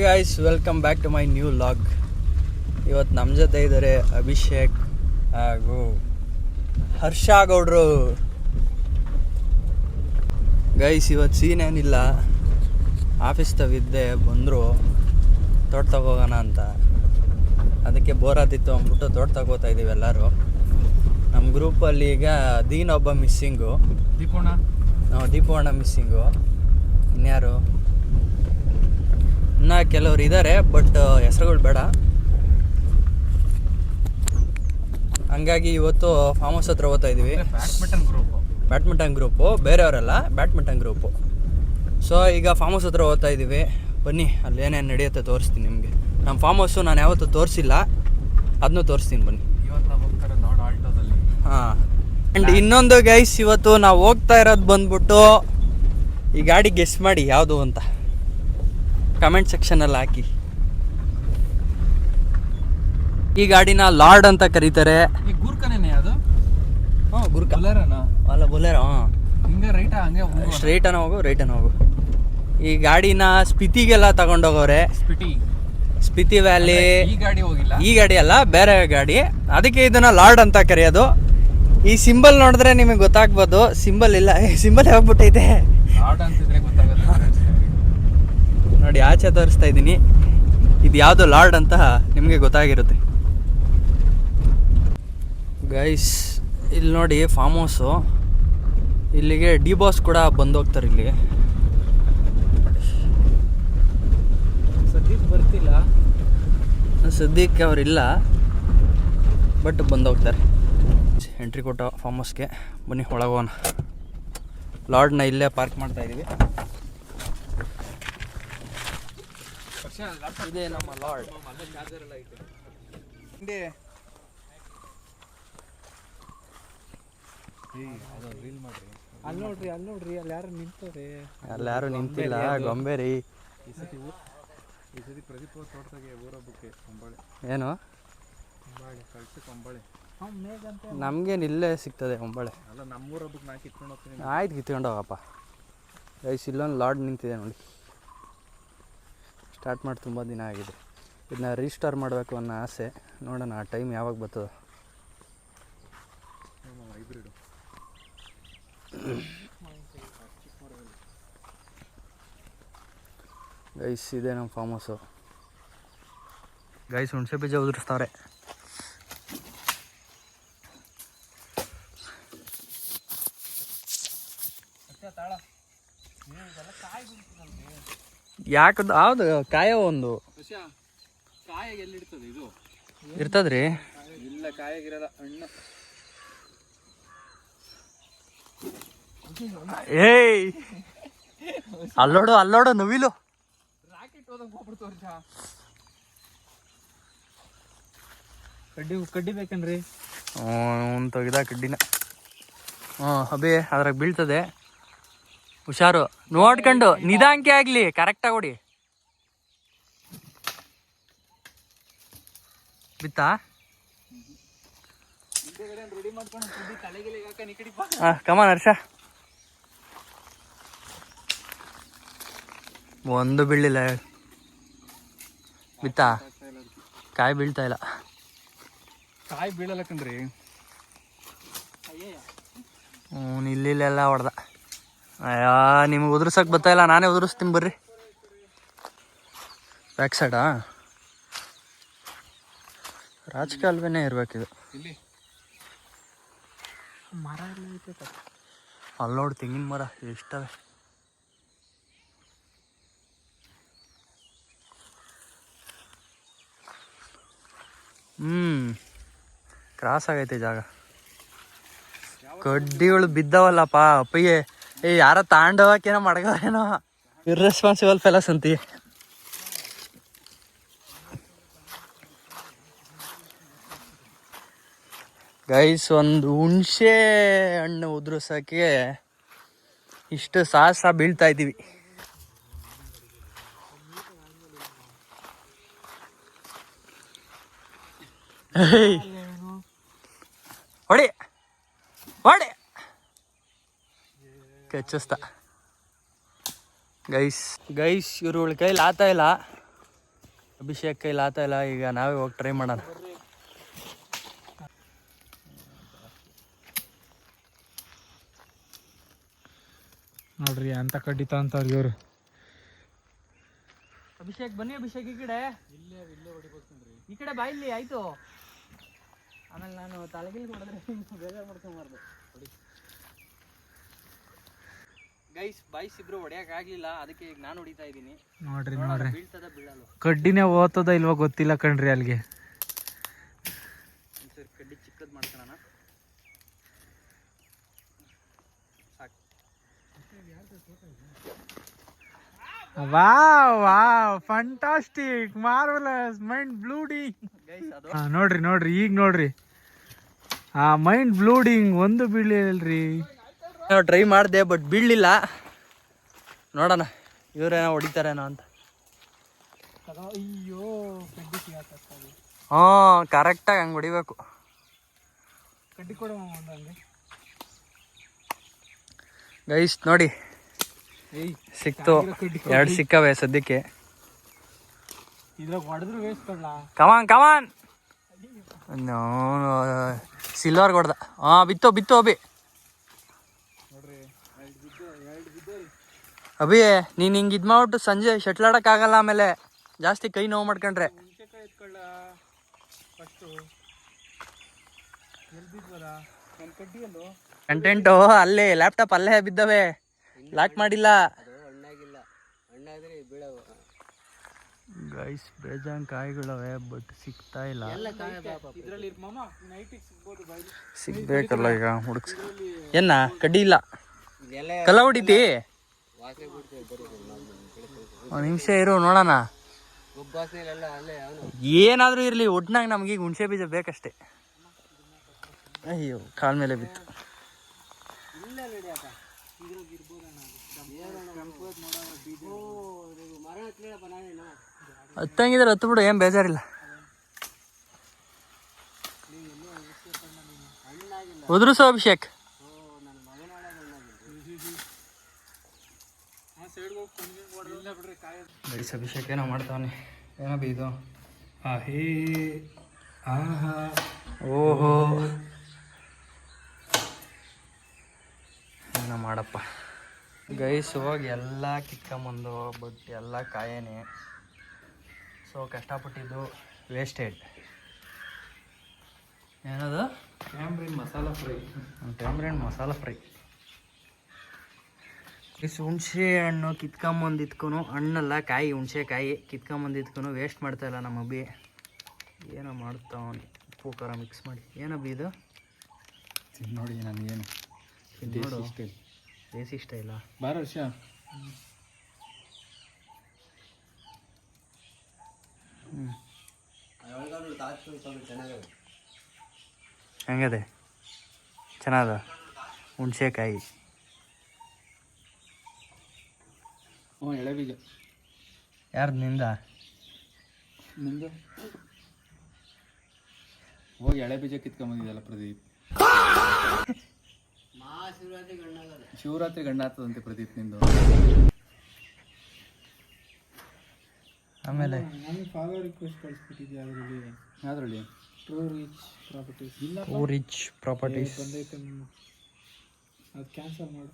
Guys, welcome back to my new vlog. ಇವತ್ತು ನಮ್ಮ ಜೊತೆ ಇದ್ದಾರೆ ಅಭಿಷೇಕ್ ಹಾಗೂ ಹರ್ಷ ಗೌಡ್ರು. ಗೈಸ್, ಇವತ್ತು ಸೀನ್ ಏನಿಲ್ಲ, ಆಫೀಸ್ ತವಿದ್ದೆ ಬಂದರು ತೋಟ ತಗೋಗೋಣ ಅಂತ. ಅದಕ್ಕೆ ಬೋರ್ ಆತಿತ್ತು ಅಂದ್ಬಿಟ್ಟು ತೋಟ ತಗೋತಾ ಇದ್ದೀವಿ ಎಲ್ಲರೂ. ನಮ್ಮ ಗ್ರೂಪಲ್ಲಿ ಈಗ ದೀನ್ ಒಬ್ಬ ಮಿಸ್ಸಿಂಗು, ದೀಪೋಣ ಮಿಸ್ಸಿಂಗು. ಇನ್ಯಾರು ಇನ್ನು ಕೆಲವ್ರು ಇದ್ದಾರೆ, ಬಟ್ ಹೆಸರುಗಳು ಬೇಡ. ಹಂಗಾಗಿ ಇವತ್ತು ಫಾರ್ಮ್ ಹೌಸ್ ಹತ್ರ ಹೋಗ್ತಾ ಇದ್ದೀವಿ. ಬ್ಯಾಡ್ಮಿಂಟನ್ ಗ್ರೂಪು, ಬೇರೆಯವರಲ್ಲ, ಬ್ಯಾಡ್ಮಿಂಟನ್ ಗ್ರೂಪು. ಸೊ ಈಗ ಫಾರ್ಮ್ ಹೌಸ್ ಹತ್ರ ಹೋಗ್ತಾ ಇದ್ದೀವಿ. ಬನ್ನಿ, ಅಲ್ಲಿ ಏನೇನು ನಡೆಯುತ್ತೆ ತೋರಿಸ್ತೀನಿ ನಿಮಗೆ. ನಮ್ಮ ಫಾರ್ಮ್ ಹೌಸು ನಾನು ಯಾವತ್ತೂ ತೋರಿಸಿಲ್ಲ, ಅದನ್ನೂ ತೋರಿಸ್ತೀನಿ ಬನ್ನಿ. ಹಾಂ. ಆ್ಯಂಡ್ ಇನ್ನೊಂದು ಗೈಸ್, ಇವತ್ತು ನಾವು ಹೋಗ್ತಾ ಇರೋದು ಬಂದ್ಬಿಟ್ಟು, ಈ ಗಾಡಿ ಗೆಸ್ ಮಾಡಿ ಯಾವುದು ಅಂತ ಕಮೆಂಟ್ ಸೆಕ್ಷನಲ್ಲಿ ಹಾಕಿ. ಈ ಗಾಡಿನ ಲಾರ್ಡ್ ಅಂತ ಕರೀತಾರೆ. ಅಲ್ಲ, ಬೊಲೆರೋ. ಸ್ಟ್ರೈಟನ ಹೋಗು, ರೈಟನ ಹೋಗು. ಈ ಗಾಡಿನ ಸ್ಪಿತಿಗೆಲ್ಲ ತಗೊಂಡೋಗವ್ರೆ. ಸ್ಪಿತಿ ವ್ಯಾಲಿ. ಈ ಗಾಡಿ ಅಲ್ಲ, ಬೇರೆ ಗಾಡಿ. ಅದಕ್ಕೆ ಇದನ್ನ ಲಾರ್ಡ್ ಅಂತ ಕರೆಯೋದು. ಈ ಸಿಂಬಲ್ ನೋಡಿದ್ರೆ ನಿಮಗೆ ಗೊತ್ತಾಗ್ಬೋದು. ಸಿಂಬಲ್ ಇಲ್ಲ, ಸಿಂಬಲ್ ಹೋಗ್ಬಿಟ್ಟೈತೆ ನೋಡಿ. ಆಚೆ ತೋರಿಸ್ತಾ ಇದ್ದೀನಿ, ಇದು ಯಾವುದು ಲಾರ್ಡ್ ಅಂತ ನಿಮಗೆ ಗೊತ್ತಾಗಿರುತ್ತೆ. ಗೈಸ್, ಇಲ್ಲಿ ನೋಡಿ ಫಾರ್ಮ್ ಹೌಸು. ಇಲ್ಲಿಗೆ ಡಿ ಬಾಸ್ ಕೂಡ ಬಂದೋಗ್ತಾರೆ. ಇಲ್ಲಿಗೆ ಸದ್ಯಕ್ಕೆ ಬರ್ತಿಲ್ಲ, ಸದ್ಯಕ್ಕೆ ಅವರಿಲ್ಲ, ಬಟ್ ಬಂದೋಗ್ತಾರೆ. ಎಂಟ್ರಿ ಕೊಟ್ಟ ಫಾರ್ಮ್ ಹೌಸ್ಗೆ. ಬನ್ನಿ ಒಳಗೋಣ. ಲಾರ್ಡ್ನ ಇಲ್ಲೇ ಪಾರ್ಕ್ ಮಾಡ್ತಾ ಇದ್ದೀವಿ. ಇದೇ ನಮ್ಮ ಲಾರ್ಡ್. ಅಲ್ಲಿ ನೋಡ್ರಿ, ಅಲ್ಲಿ ಯಾರು ನಿಂತವ್ರೆ. ಅಲ್ಲಿ ಯಾರು ನಿಂತಿಲ್ಲ, ಗೊಂಬೆ ರೀ. ಏನು ನಮ್ಗೇನು ಇಲ್ಲೇ ಸಿಗ್ತದೆ ಒಂಬಳೆ. ಆಯ್ತು, ಕಿತ್ಕೊಂಡು ಹೋಗಪ್ಪ. ಗೈಸ್, ಇಲ್ಲೊಂದು ಲಾರ್ಡ್ ನಿಂತಿದೆ ನೋಡಿ. ಸ್ಟಾರ್ಟ್ ಮಾಡಿ ತುಂಬ ದಿನ ಆಗಿದೆ. ಇದನ್ನ ರೀಸ್ಟಾರ್ ಮಾಡಬೇಕು ಅನ್ನೋ ಆಸೆ. ನೋಡೋಣ ಆ ಟೈಮ್ ಯಾವಾಗ ಬರ್ತದೆ. ಗೈಸ್, ಇದೆ ನಮ್ಮ ಫಾರ್ಮ್ ಹೌಸು. ಗೈಸ್, ಹುಣಸೆ ಬೀಜ ಉದುರಿಸ್ತಾವ್ರೆ. ಯಾಕದು ಯಾವ್ದು ಕಾಯ ಒಂದು ಇರ್ತದ್ರಿ. ಇಲ್ಲ, ಕಾಯಾಗಿರಲ್ಲ, ಹಣ್ಣು. ಏಯ್, ಅಲ್ಲೋಡು ನವಿಲು. ಕಡ್ಡಿ ಬೇಕನ್ರಿ? ತೆಗ್ದ ಕಡ್ಡಿನ. ಅಬೇ ಅದ್ರಾಗ ಬೀಳ್ತದೆ, ಹುಷಾರು. ನೋಡ್ಕೊಂಡು ನಿಧಾನಕ್ಕೆ ಆಗ್ಲಿ, ಕರೆಕ್ಟಾಗಿ ಹೊಡಿ. ಬಿತ್ತಾ? ಕಮಾನ್ ಹರ್ಷ. ಒಂದು ಬೀಳಿಲ್ಲ. ಬಿತ್ತಾ? ಕಾಯಿ ಬೀಳ್ತಾ ಇಲ್ಲ. ಕಾಯಿ ಬೀಳಲ್ಲ ಕಣ್ರಿ. ಇಲ್ಲೆಲ್ಲ ಹೊಡೆದ. ಅಯ್ಯೋ, ನಿಮ್ಗೆ ಉದುರ್ಸಕ್ಕೆ ಬರ್ತಾಯಿಲ್ಲ, ನಾನೇ ಉದುರಿಸ್ತೀನಿ ಬರ್ರಿ. ಬ್ಯಾಕ್ ಸೈಡಾ? ರಾಜಕಾಲುವೆನೇ ಇರ್ಬೇಕಿದು. ಮರ ಎಲ್ಲ ಐತೆ. ಅಲ್ಲಿ ನೋಡಿ, ತೆಂಗಿನ ಮರ ಎಷ್ಟವೆ. ಕ್ರಾಸ್ ಆಗೈತೆ ಜಾಗ. ಕಡ್ಡಿಗಳು ಬಿದ್ದಾವಲ್ಲಪ್ಪ ಅಪ್ಪಯ್ಯೆ. ಯಾರ ತಾಂಡವಕ್ಕೇನೋ ಮಡಗೇನೋ. ಇರ್ರೆಸ್ಪಾನ್ಸಿಬಲ್ ಫೆಲಸ್ ಅಂತಿ. ಗೈಸ್, ಒಂದು ಹುಣಸೆ ಹಣ್ಣು ಉದುರಿಸೋಕ್ಕೆ ಇಷ್ಟು ಸಾಹಸ ಬೀಳ್ತಾ ಇದ್ದೀವಿ. ಹೊಡಿ ಕೆಚ್ಚಿಸ್ತಾ. ಗೈಸ್ ಇವ್ರುಗಳ ಕೈಲಿ ಆತ ಇಲ್ಲ. ಅಭಿಷೇಕ್ ಕೈಲಿ ಆತ ಇಲ್ಲ, ಈಗ ನಾವೇ ಹೋಗಿ ಟ್ರೈ ಮಾಡೋಣ. ನೋಡ್ರಿ ಅಂತ ಕಡ್ಡಿತ ಅಂತವ್ರಿ ಇವ್ರು. ಅಭಿಷೇಕ್ ಬನ್ನಿ, ಅಭಿಷೇಕ್ ಈ ಕಡೆ. ಈ ಕಡೆ ಬಾ, ಇಲ್ಲಿ ಆಯ್ತು. ಆಮೇಲೆ ನಾನು ತಲೆಗಿಲ್ ಮಾಡಿದ್ರೆ ಬೇಜಾರು ಮಾಡ್ಕೊಂಬಾರ್ದು. ಗೈಸ್ ಬಾಯ್ಸ್ ಇಬ್ರು ಹೊಡೆಯಕ್ ಆಗ್ಲಿಲ್ಲ, ಅದಕ್ಕೆ ಈಗ ನಾನು ಹೊಡಿತಾ ಇದ್ದೀನಿ. ನೋಡ್ರಿ ಬೀಳ್ತದ ಬೀಳಲ್ಲ, ಕಡ್ಡಿನೇ ಓದ್ತದ ಇಲ್ವೋ ಗೊತ್ತಿಲ್ಲ ಕಣ್ರಿ ಅಲ್ಲಿಗೆ. ಸರಿ ಕಡ್ಡಿ ಚಿಕ್ಕದ್ ಮಾಡ್ಕೊಳ್ಳೋಣ. Wow fantastic marvellous mind ಬ್ಲೂಡಿಂಗ್. ನೋಡ್ರಿ ಈಗ ನೋಡ್ರಿ ಮೈಂಡ್ ಬ್ಲೂಡಿಂಗ್. ಒಂದು ಬೀಳಿಲ್ರಿ. ಟ್ರೈ ಮಾಡಿದೆ ಬಟ್ ಬೀಳಲಿಲ್ಲ. ನೋಡೋಣ ಇವರೇನೋ ಹೊಡಿತಾರೇನೋ ಅಂತ. ಅಯ್ಯೋ ಕರೆಕ್ಟಾಗಿ ಹಂಗೆ ಹೊಡಿಬೇಕು. ಕಡ್ಡಿ ಕೊಡ ಗೈಸ್ ನೋಡಿ, ಸಿಕ್ತು. 2 ಸಿಕ್ಕವೆ ಸದ್ಯಕ್ಕೆ. ಇದ್ರಾಗ ಹೊಡೆದ್ರು ವೇಸ್ಟ್ ಕೊಡ್ಲಾ. ಕಮಾನ್ ಸಿಲ್ವರ್ ಹೊಡ್ದ. ಬಿತ್ತು ಅಭಿ. ಅಭಿ ನೀನು ಹಿಂಗೆ ಇದು ಮಾಡ್ಬಿಟ್ಟು ಸಂಜೆ ಶಟ್ಲ್ ಆಡೋಕ್ಕಾಗಲ್ಲ, ಆಮೇಲೆ ಜಾಸ್ತಿ ಕೈ ನೋವು ಮಾಡ್ಕೊಂಡ್ರೆ. ಕಂಟೆಂಟು ಅಲ್ಲೇ ಲ್ಯಾಪ್ಟಾಪ್ ಅಲ್ಲೇ ಬಿದ್ದವೆ, ಲಾಕ್ ಮಾಡಿಲ್ಲ. ಗೈಸ್ ಬೇಜಾನ್ ಕಾಯಿಗಳವೆ ಬಟ್ ಸಿಗ್ತಾ ಇಲ್ಲ. ಸಿಗ್ಬೇಕಲ್ಲ ಈಗ ಹುಡುಕ್ಸ್. ಏನ ಕಡ್ಡಿ ಇಲ್ಲ, ಕಲ್ಲ ಹೊಡಿತಿ. ಒಂದು ನಿಮಿಷ ಇರು ನೋಡೋಣ. ಏನಾದರೂ ಇರಲಿ, ಒಟ್ನಾಗ ನಮ್ಗೀಗ ಹುಣಸೆ ಬೀಜ ಬೇಕಷ್ಟೇ. ಅಯ್ಯೋ ಕಾಲ್ ಮೇಲೆ ಬಿತ್ತು. ಹತ್ತಂಗಿದ್ರೆ ಹತ್ತು ಬಿಡು, ಏನು ಬೇಜಾರಿಲ್ಲ. ಉದುರಿಸು ಅಭಿಷೇಕ್. ಅಭಿಷೇಕ್ ಏನೋ ಮಾಡ್ತಾವನೆ. ಏನೋ ಇದು ಓಹೋ ಏನೋ ಮಾಡಪ್ಪ. ಗೈಸ್ ಹೋಗಿ ಎಲ್ಲ ಕಿತ್ಕೊಂಬಂದು ಬಟ್ ಎಲ್ಲ ಕಾಯೇನೆ. ಸೊ ಕಷ್ಟಪಟ್ಟಿದ್ದು ವೇಸ್ಟೇಡ್. ಏನದು? Tamarind masala fry. ಹುಣಸೆ ಹಣ್ಣು ಕಿತ್ಕೊಂಬಂದಿದ್ಕೂ, ಹಣ್ಣಲ್ಲ ಕಾಯಿ, ಹುಣಸೆಕಾಯಿ ಕಿತ್ಕೊಂಬಂದಿದ್ಕೂ ವೇಸ್ಟ್ ಮಾಡ್ತಾಯಿಲ್ಲ ನಮ್ಮ ಅಬ್ಬಿ. ಏನೋ ಮಾಡ್ತಾವನು, ಉಪ್ಪು ಖಾರ ಮಿಕ್ಸ್ ಮಾಡಿ. ಏನಬ್ಬಿ ಇದು? ನೋಡಿ ನನಗೇನು ನೋಡು, ದೇಸಿ ಸ್ಟೈಲ. ಬಾರ ವರ್ಷ ಹೆಂಗದೆ? ಚೆನ್ನಾದ ಹುಣಸೆಕಾಯಿ. ಎಳೆ ಬೀಜ ಯಾರ್ದು? ನಿಂದು ಹೋಗಿ ಎಳೆ ಬೀಜ ಕಿತ್ಕೊಂಬಂದಿದ್ದಲ್ಲ ಪ್ರದೀಪ್. ಶಿವರಾತ್ರಿ ಗಂಡ ಆಗ್ತದಂತೆ ಪ್ರದೀಪ್ ನಿಂದು. ಆಮೇಲೆ ಫಾಲೋ ರಿಕ್ವೆಸ್ಟ್ ಕಳಿಸ್ಬಿಟ್ಟಿದ್ದೆ. ಅದರಲ್ಲಿ ಟ್ರೂ ರಿಚ್ ಪ್ರಾಪರ್ಟೀಸ್ ಬಂದೈತೆ. ಅದು ಕ್ಯಾನ್ಸಲ್ ಮಾಡು.